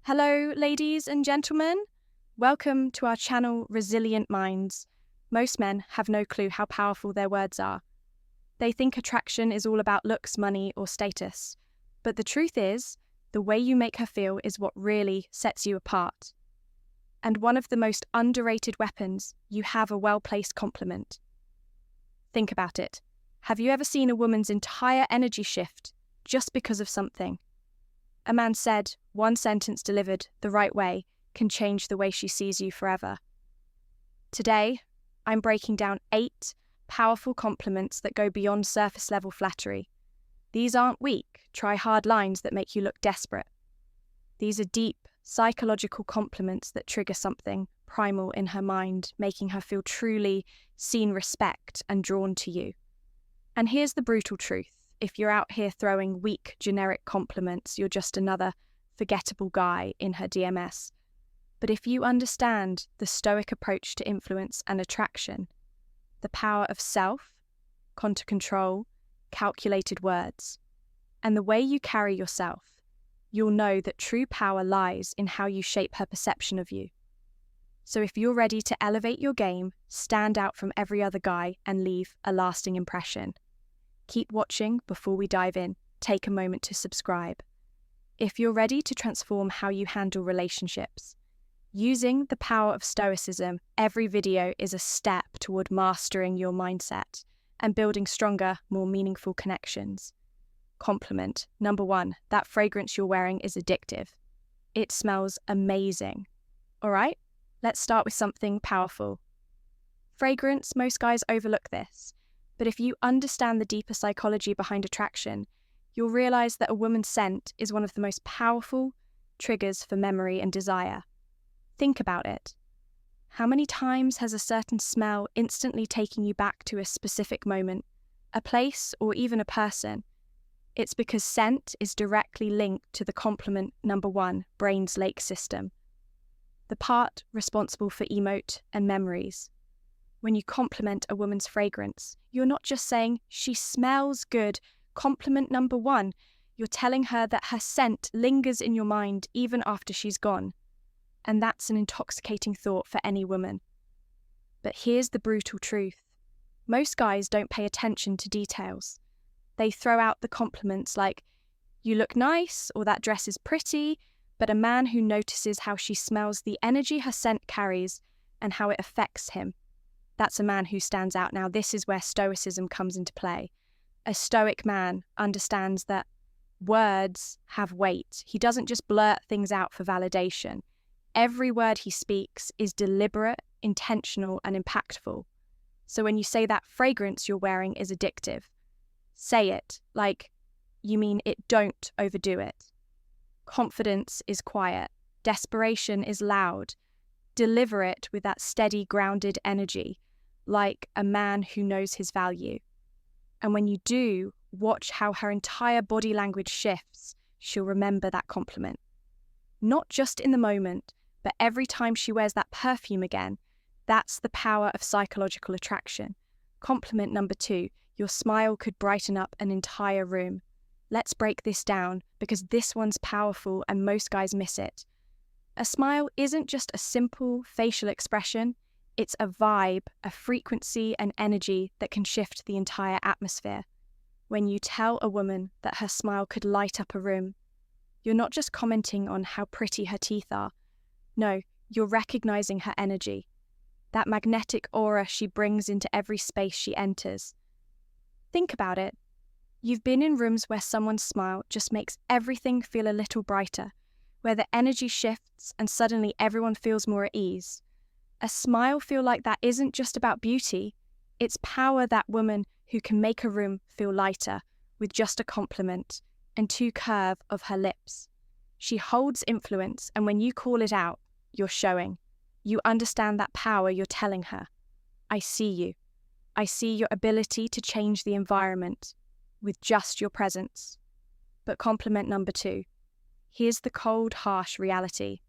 Hello, ladies and gentlemen. Welcome to our channel, Resilient Minds. Most men have no clue how powerful their words are. They think attraction is all about looks, money, or status. But the truth is, the way you make her feel is what really sets you apart. And one of the most underrated weapons, you have a well-placed compliment. Think about it. Have you ever seen a woman's entire energy shift just because of something? A man said, one sentence delivered the right way can change the way she sees you forever. Today, I'm breaking down 8 powerful compliments that go beyond surface-level flattery. These aren't weak, try-hard lines that make you look desperate. These are deep, psychological compliments that trigger something primal in her mind, making her feel truly seen, respect, and drawn to you. And here's the brutal truth. If you're out here throwing weak, generic compliments, you're just another forgettable guy in her DMS. But if you understand the stoic approach to influence and attraction, the power of self, contra control, calculated words, and the way you carry yourself, you'll know that true power lies in how you shape her perception of you. So if you're ready to elevate your game, stand out from every other guy, and leave a lasting impression, keep watching. Before we dive in, take a moment to subscribe. If you're ready to transform how you handle relationships, using the power of stoicism, every video is a step toward mastering your mindset and building stronger, more meaningful connections. Compliment number 1, that fragrance you're wearing is addictive. It smells amazing. All right, let's start with something powerful. Fragrance, most guys overlook this. But if you understand the deeper psychology behind attraction, you'll realize that a woman's scent is one of the most powerful triggers for memory and desire. Think about it. How many times has a certain smell instantly taken you back to a specific moment, a place, or even a person? It's because scent is directly linked to the compliment number 1, brain's lake system, the part responsible for emote and memories. When you compliment a woman's fragrance, you're not just saying, she smells good. Compliment number 1, you're telling her that her scent lingers in your mind even after she's gone. And that's an intoxicating thought for any woman. But here's the brutal truth. Most guys don't pay attention to details. They throw out the compliments like, you look nice, or that dress is pretty, but a man who notices how she smells, the energy her scent carries, and how it affects him, that's a man who stands out. Now, this is where stoicism comes into play. A stoic man understands that words have weight. He doesn't just blurt things out for validation. Every word he speaks is deliberate, intentional, and impactful. So when you say that fragrance you're wearing is addictive, say it like you mean it. Don't overdo it. Confidence is quiet. Desperation is loud. Deliver it with that steady, grounded energy, like a man who knows his value. And when you do, watch how her entire body language shifts. She'll remember that compliment. Not just in the moment, but every time she wears that perfume again. That's the power of psychological attraction. Compliment number 2, your smile could brighten up an entire room. Let's break this down, because this one's powerful and most guys miss it. A smile isn't just a simple facial expression, it's a vibe, a frequency and energy that can shift the entire atmosphere. When you tell a woman that her smile could light up a room, you're not just commenting on how pretty her teeth are. No, you're recognizing her energy, that magnetic aura she brings into every space she enters. Think about it. You've been in rooms where someone's smile just makes everything feel a little brighter, where the energy shifts and suddenly everyone feels more at ease. A smile feel like that isn't just about beauty, it's power. That woman who can make a room feel lighter with just a compliment and 2 curve of her lips. She holds influence, and when you call it out, you're showing. You understand that power. You're telling her, I see you. I see your ability to change the environment with just your presence. But compliment number 2. Here's the cold, harsh reality.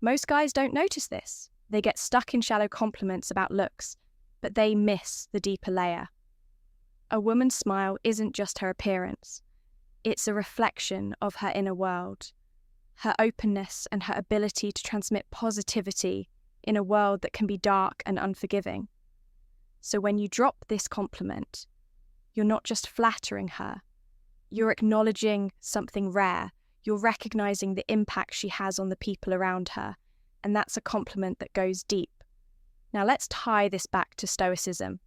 Most guys don't notice this. They get stuck in shallow compliments about looks, but they miss the deeper layer. A woman's smile isn't just her appearance. It's a reflection of her inner world. her openness and her ability to transmit positivity in a world that can be dark and unforgiving. So when you drop this compliment, you're not just flattering her, you're acknowledging something rare, you're recognizing the impact she has on the people around her, and that's a compliment that goes deep. Now let's tie this back to Stoicism.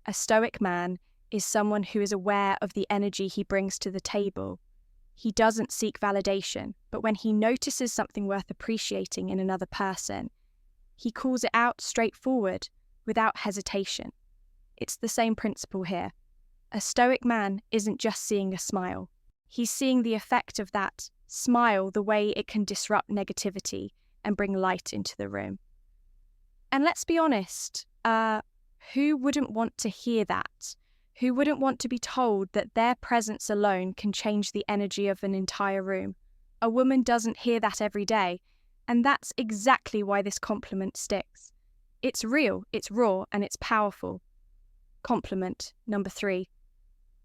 A Stoic man is someone who is aware of the energy he brings to the table. He doesn't seek validation, but when he notices something worth appreciating in another person, he calls it out straightforward, without hesitation. It's the same principle here. A Stoic man isn't just seeing a smile. He's seeing the effect of that smile, the way it can disrupt negativity and bring light into the room. And let's be honest, who wouldn't want to hear that? Who wouldn't want to be told that their presence alone can change the energy of an entire room? A woman doesn't hear that every day, and that's exactly why this compliment sticks. It's real, it's raw, and it's powerful. Compliment number 3.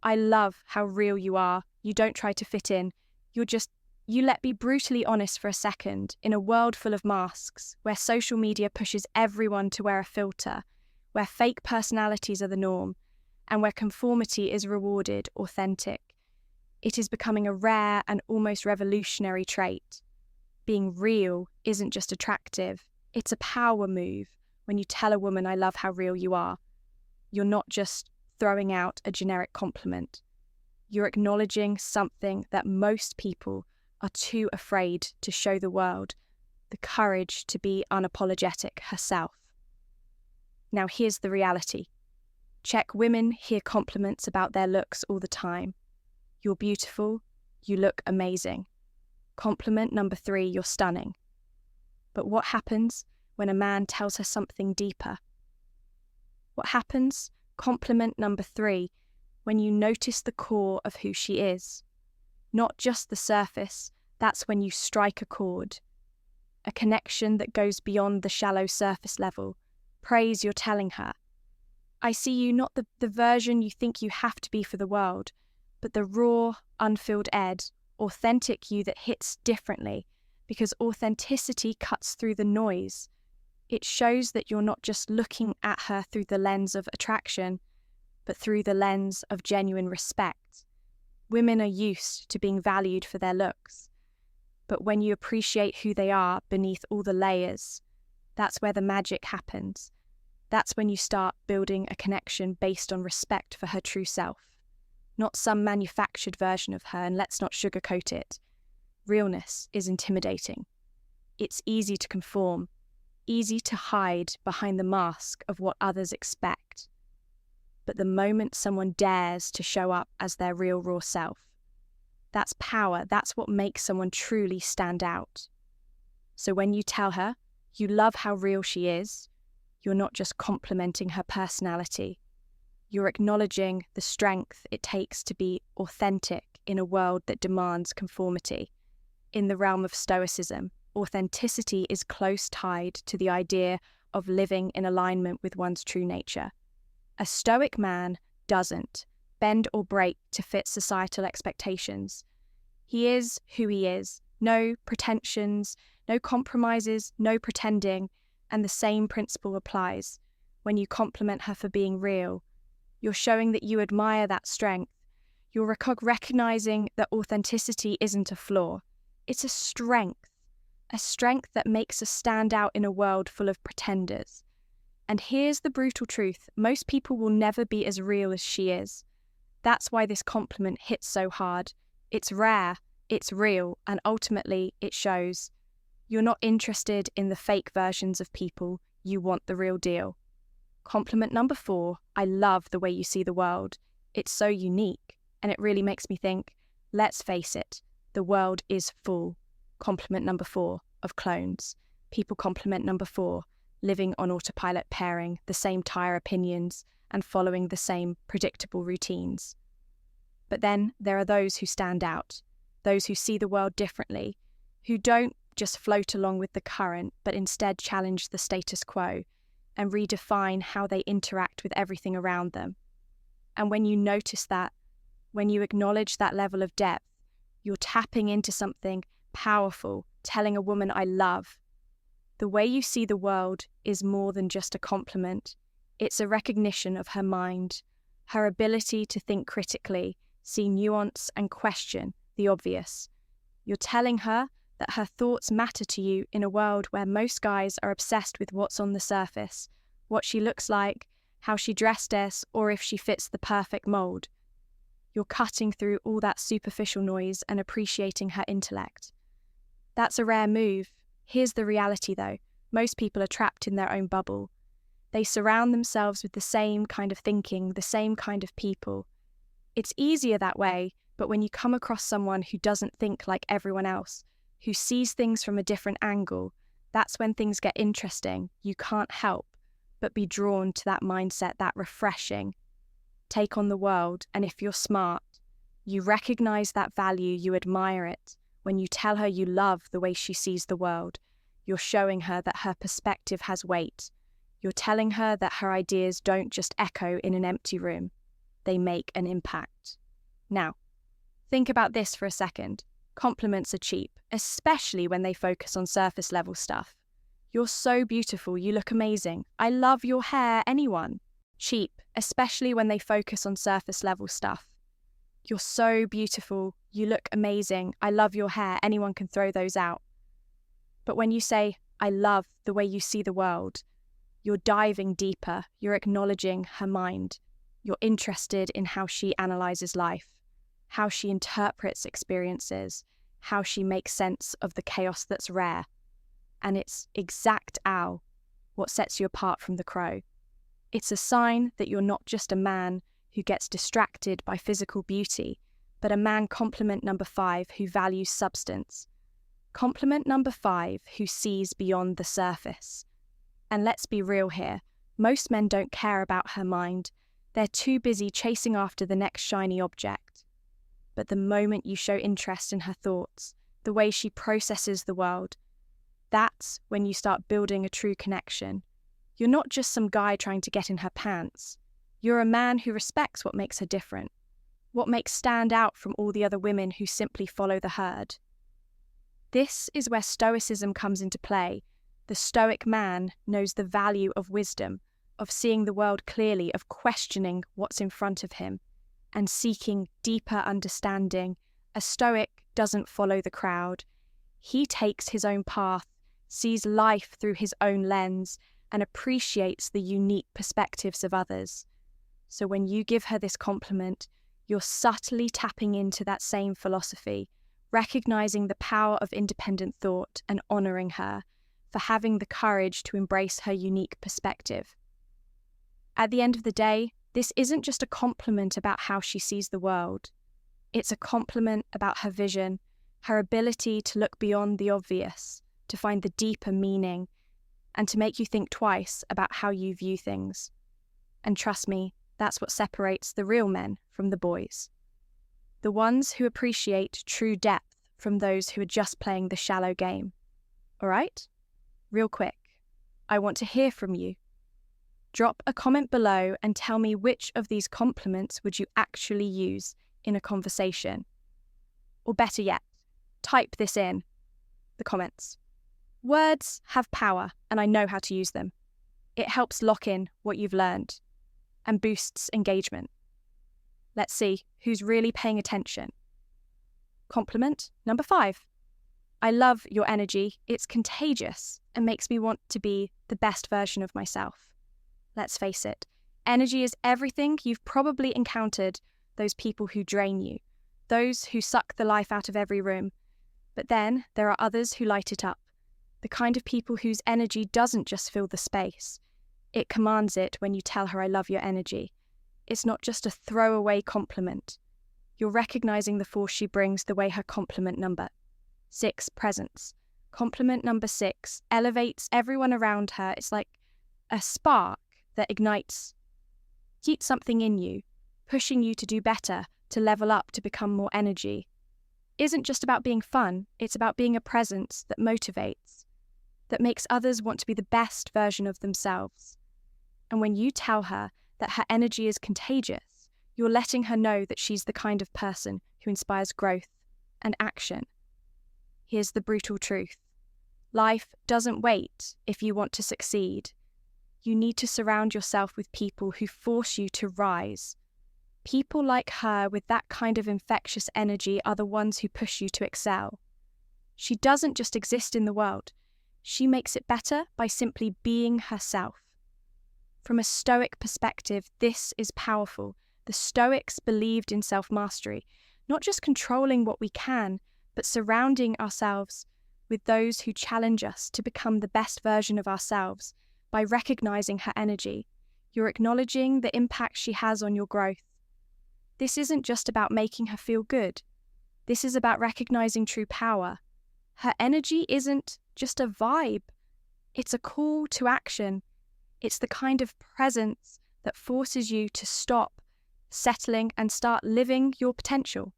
I love how real you are. You don't try to fit in. You let be brutally honest for a second in a world full of masks, where social media pushes everyone to wear a filter, where fake personalities are the norm, and where conformity is rewarded authentic. It is becoming a rare and almost revolutionary trait. Being real isn't just attractive, it's a power move when you tell a woman, I love how real you are. You're not just throwing out a generic compliment. You're acknowledging something that most people are too afraid to show the world, the courage to be unapologetic herself. Now here's the reality. Check women hear compliments about their looks all the time. You're beautiful, you look amazing. Compliment number 3, you're stunning. But what happens when a man tells her something deeper? What happens, compliment number 3, when you notice the core of who she is? Not just the surface, that's when you strike a chord. A connection that goes beyond the shallow surface level. Praise you're telling her. I see you not the version you think you have to be for the world, but the raw, unfilled Ed, authentic you that hits differently, because authenticity cuts through the noise. It shows that you're not just looking at her through the lens of attraction, but through the lens of genuine respect. Women are used to being valued for their looks, but when you appreciate who they are beneath all the layers, that's where the magic happens. That's when you start building a connection based on respect for her true self, not some manufactured version of her, and let's not sugarcoat it. Realness is intimidating. It's easy to conform, easy to hide behind the mask of what others expect. But the moment someone dares to show up as their real raw self, that's power, that's what makes someone truly stand out. So when you tell her you love how real she is, you're not just complimenting her personality, you're acknowledging the strength it takes to be authentic in a world that demands conformity. In the realm of Stoicism, authenticity is close tied to the idea of living in alignment with one's true nature. A Stoic man doesn't bend or break to fit societal expectations. He is who he is, no pretensions, no compromises, no pretending, and the same principle applies. When you compliment her for being real, you're showing that you admire that strength. You're recognizing that authenticity isn't a flaw. It's a strength that makes us stand out in a world full of pretenders. And here's the brutal truth. Most people will never be as real as she is. That's why this compliment hits so hard. It's rare, it's real, and ultimately it shows. You're not interested in the fake versions of people, you want the real deal. Compliment number 4, I love the way you see the world. It's so unique, and it really makes me think, let's face it, the world is full. Compliment number 4, of clones. People compliment number 4, living on autopilot pairing, the same tire opinions, and following the same predictable routines. But then there are those who stand out, those who see the world differently, who don't just float along with the current, but instead challenge the status quo and redefine how they interact with everything around them. And when you notice that, when you acknowledge that level of depth, you're tapping into something powerful, telling a woman I love. The way you see the world is more than just a compliment. It's a recognition of her mind, her ability to think critically, see nuance and question the obvious. You're telling her that her thoughts matter to you in a world where most guys are obsessed with what's on the surface, what she looks like, how she dressed us, or if she fits the perfect mold. You're cutting through all that superficial noise and appreciating her intellect. That's a rare move. Here's the reality though. Most people are trapped in their own bubble. They surround themselves with the same kind of thinking, the same kind of people. It's easier that way, but when you come across someone who doesn't think like everyone else, who sees things from a different angle, that's when things get interesting. You can't help but be drawn to that mindset, that refreshing take on the world. And if you're smart, you recognize that value, you admire it. When you tell her you love the way she sees the world, you're showing her that her perspective has weight. You're telling her that her ideas don't just echo in an empty room. They make an impact. Now, think about this for a second. Compliments are cheap, especially when they focus on surface level stuff. You're so beautiful, you look amazing. I love your hair, anyone. Cheap, especially when they focus on surface level stuff. You're so beautiful, you look amazing. I love your hair, anyone can throw those out. But when you say, I love the way you see the world, you're diving deeper, you're acknowledging her mind. You're interested in how she analyzes life, how she interprets experiences, how she makes sense of the chaos that's rare. And it's exact owl what sets you apart from the crow. It's a sign that you're not just a man who gets distracted by physical beauty, but a man compliment number 5 who values substance. Compliment number 5 who sees beyond the surface. And let's be real here, most men don't care about her mind. They're too busy chasing after the next shiny object. But the moment you show interest in her thoughts, the way she processes the world, that's when you start building a true connection. You're not just some guy trying to get in her pants. You're a man who respects what makes her different, what makes stand out from all the other women who simply follow the herd. This is where stoicism comes into play. The stoic man knows the value of wisdom, of seeing the world clearly, of questioning what's in front of him, and seeking deeper understanding. A stoic doesn't follow the crowd. He takes his own path, sees life through his own lens, and appreciates the unique perspectives of others. So when you give her this compliment, you're subtly tapping into that same philosophy, recognizing the power of independent thought and honoring her for having the courage to embrace her unique perspective. At the end of the day, this isn't just a compliment about how she sees the world. It's a compliment about her vision, her ability to look beyond the obvious, to find the deeper meaning, and to make you think twice about how you view things. And trust me, that's what separates the real men from the boys. The ones who appreciate true depth from those who are just playing the shallow game. All right? Real quick, I want to hear from you. Drop a comment below and tell me which of these compliments would you actually use in a conversation. Or better yet, type this in the comments. Words have power, and I know how to use them. It helps lock in what you've learned and boosts engagement. Let's see who's really paying attention. Compliment number 5. I love your energy. It's contagious and makes me want to be the best version of myself. Let's face it, energy is everything. You've probably encountered those people who drain you, those who suck the life out of every room. But then there are others who light it up, the kind of people whose energy doesn't just fill the space. It commands it when you tell her I love your energy. It's not just a throwaway compliment. You're recognizing the force she brings the way her compliment number 6 presence. Compliment number 6 elevates everyone around her. It's like a spark that ignites something in you, pushing you to do better, to level up, to become more energy. Isn't just about being fun, it's about being a presence that motivates, that makes others want to be the best version of themselves. And when you tell her that her energy is contagious, you're letting her know that she's the kind of person who inspires growth and action. Here's the brutal truth. Life doesn't wait if you want to succeed. You need to surround yourself with people who force you to rise. People like her with that kind of infectious energy are the ones who push you to excel. She doesn't just exist in the world. She makes it better by simply being herself. From a Stoic perspective, this is powerful. The Stoics believed in self-mastery, not just controlling what we can, but surrounding ourselves with those who challenge us to become the best version of ourselves by recognizing her energy. You're acknowledging the impact she has on your growth. This isn't just about making her feel good. This is about recognizing true power. Her energy isn't just a vibe. It's a call to action. It's the kind of presence that forces you to stop settling and start living your potential.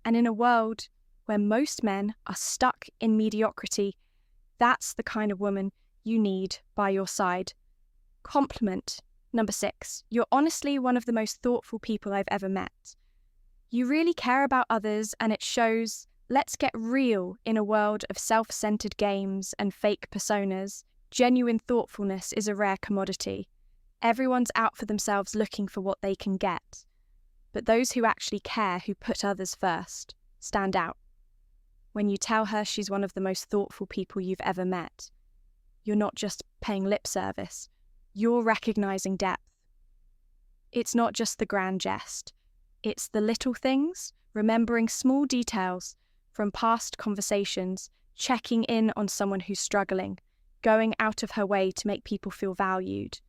And in a world where most men are stuck in mediocrity, that's the kind of woman you need by your side. Compliment number 6. You're honestly one of the most thoughtful people I've ever met. You really care about others, and it shows. Let's get real in a world of self-centered games and fake personas. Genuine thoughtfulness is a rare commodity. Everyone's out for themselves looking for what they can get. But those who actually care, who put others first, stand out. When you tell her she's one of the most thoughtful people you've ever met, you're not just paying lip service, you're recognizing depth. It's not just the grand jest. It's the little things, remembering small details from past conversations, checking in on someone who's struggling, going out of her way to make people feel valued.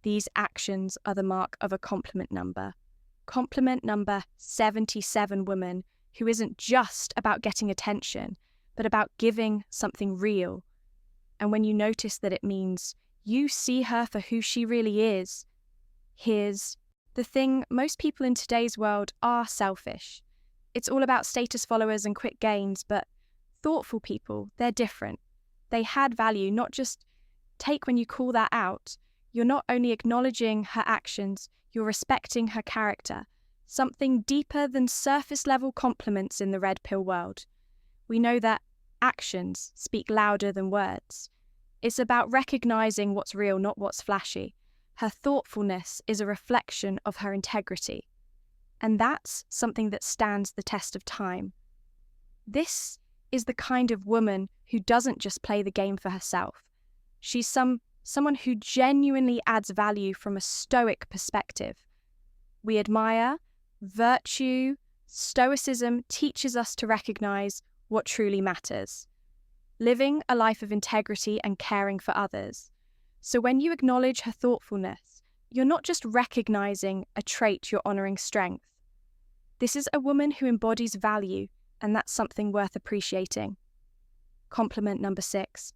These actions are the mark of a compliment number. Compliment number 77 woman who isn't just about getting attention, but about giving something real. And when you notice that it means you see her for who she really is, here's the thing: most people in today's world are selfish. It's all about status followers and quick gains, but thoughtful people, they're different. They had value, not just take. When you call that out, you're not only acknowledging her actions, you're respecting her character. Something deeper than surface-level compliments in the red pill world. We know that actions speak louder than words. It's about recognizing what's real, not what's flashy. Her thoughtfulness is a reflection of her integrity. And that's something that stands the test of time. This is the kind of woman who doesn't just play the game for herself. She's someone who genuinely adds value from a Stoic perspective. We admire virtue. Stoicism teaches us to recognize what truly matters, living a life of integrity and caring for others. So when you acknowledge her thoughtfulness, you're not just recognizing a trait, you're honoring strength. This is a woman who embodies value, and that's something worth appreciating. Compliment number 6.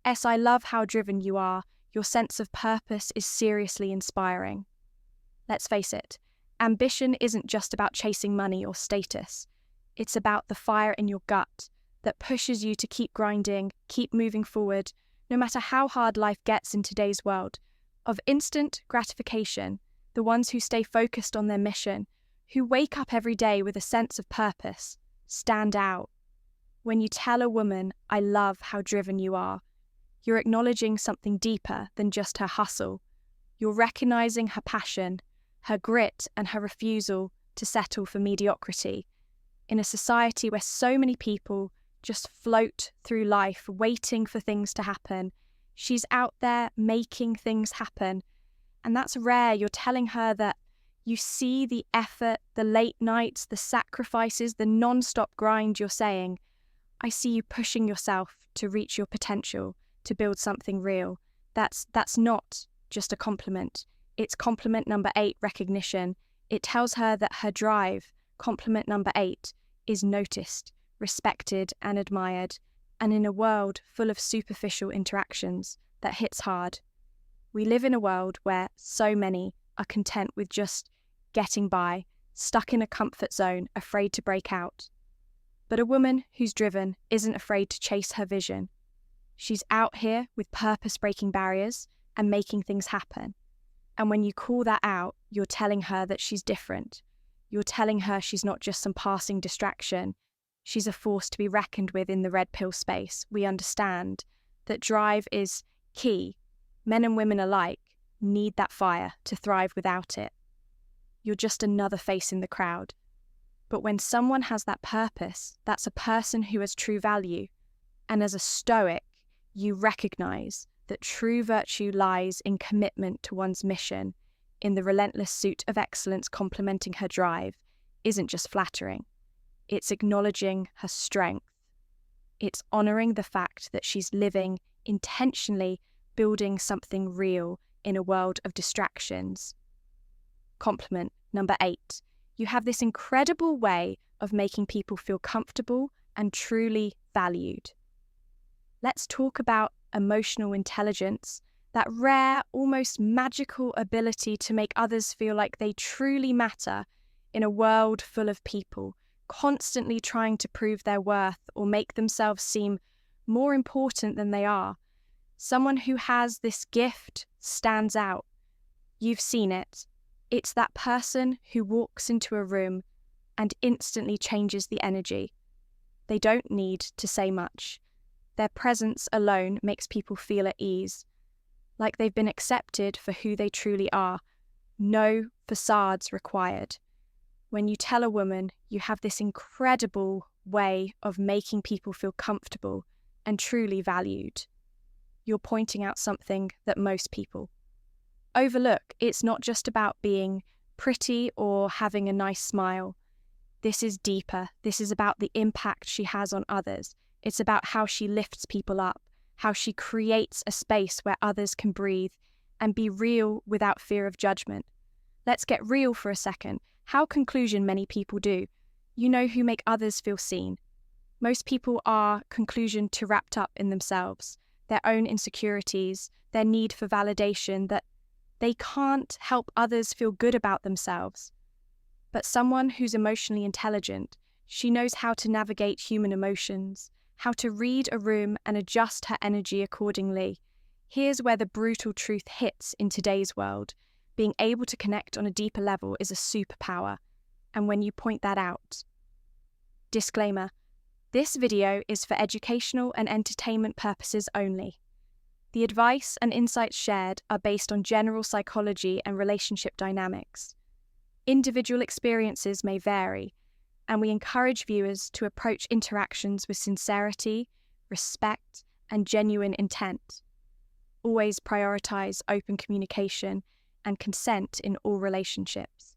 S, I love how driven you are. Your sense of purpose is seriously inspiring. Let's face it, ambition isn't just about chasing money or status. It's about the fire in your gut that pushes you to keep grinding, keep moving forward, no matter how hard life gets in today's world of instant gratification. The ones who stay focused on their mission, who wake up every day with a sense of purpose, stand out. When you tell a woman, I love how driven you are, you're acknowledging something deeper than just her hustle. You're recognizing her passion, her grit, and her refusal to settle for mediocrity. In a society where so many people just float through life waiting for things to happen, she's out there making things happen. And that's rare. You're telling her that you see the effort, the late nights, the sacrifices, the non-stop grind. You're saying, I see you pushing yourself to reach your potential, to build something real. That's not just a compliment. It's compliment number 8, recognition. It tells her that her drive, compliment number 8, is noticed, respected, and admired. And in a world full of superficial interactions, that hits hard. We live in a world where so many are content with just getting by, stuck in a comfort zone, afraid to break out. But a woman who's driven isn't afraid to chase her vision. She's out here with purpose, breaking barriers and making things happen. And when you call that out, you're telling her that she's different. You're telling her she's not just some passing distraction. She's a force to be reckoned with in the red pill space. We understand that drive is key. Men and women alike need that fire to thrive without it. You're just another face in the crowd. But when someone has that purpose, that's a person who has true value. And as a Stoic, you recognize that true virtue lies in commitment to one's mission, in the relentless suit of excellence complementing her drive, isn't just flattering. It's acknowledging her strength. It's honoring the fact that she's living intentionally, building something real in a world of distractions. Compliment number 8. You have this incredible way of making people feel comfortable and truly valued. Let's talk about emotional intelligence, that rare, almost magical ability to make others feel like they truly matter in a world full of people constantly trying to prove their worth or make themselves seem more important than they are. Someone who has this gift stands out. You've seen it. It's that person who walks into a room and instantly changes the energy. They don't need to say much. Their presence alone makes people feel at ease, like they've been accepted for who they truly are. No facades required. When you tell a woman you have this incredible way of making people feel comfortable and truly valued, you're pointing out something that most people overlook. It's not just about being pretty or having a nice smile. This is deeper. This is about the impact she has on others. It's about how she lifts people up, how she creates a space where others can breathe and be real without fear of judgment. Let's get real for a second. How conclusion many people do. You know who make others feel seen. Most people are conclusion too wrapped up in themselves, their own insecurities, their need for validation, that they can't help others feel good about themselves. But someone who's emotionally intelligent, she knows how to navigate human emotions, how to read a room and adjust her energy accordingly. Here's where the brutal truth hits in today's world. Being able to connect on a deeper level is a superpower. And when you point that out. Disclaimer: this video is for educational and entertainment purposes only. The advice and insights shared are based on general psychology and relationship dynamics. Individual experiences may vary, and we encourage viewers to approach interactions with sincerity, respect, and genuine intent. Always prioritize open communication and consent in all relationships.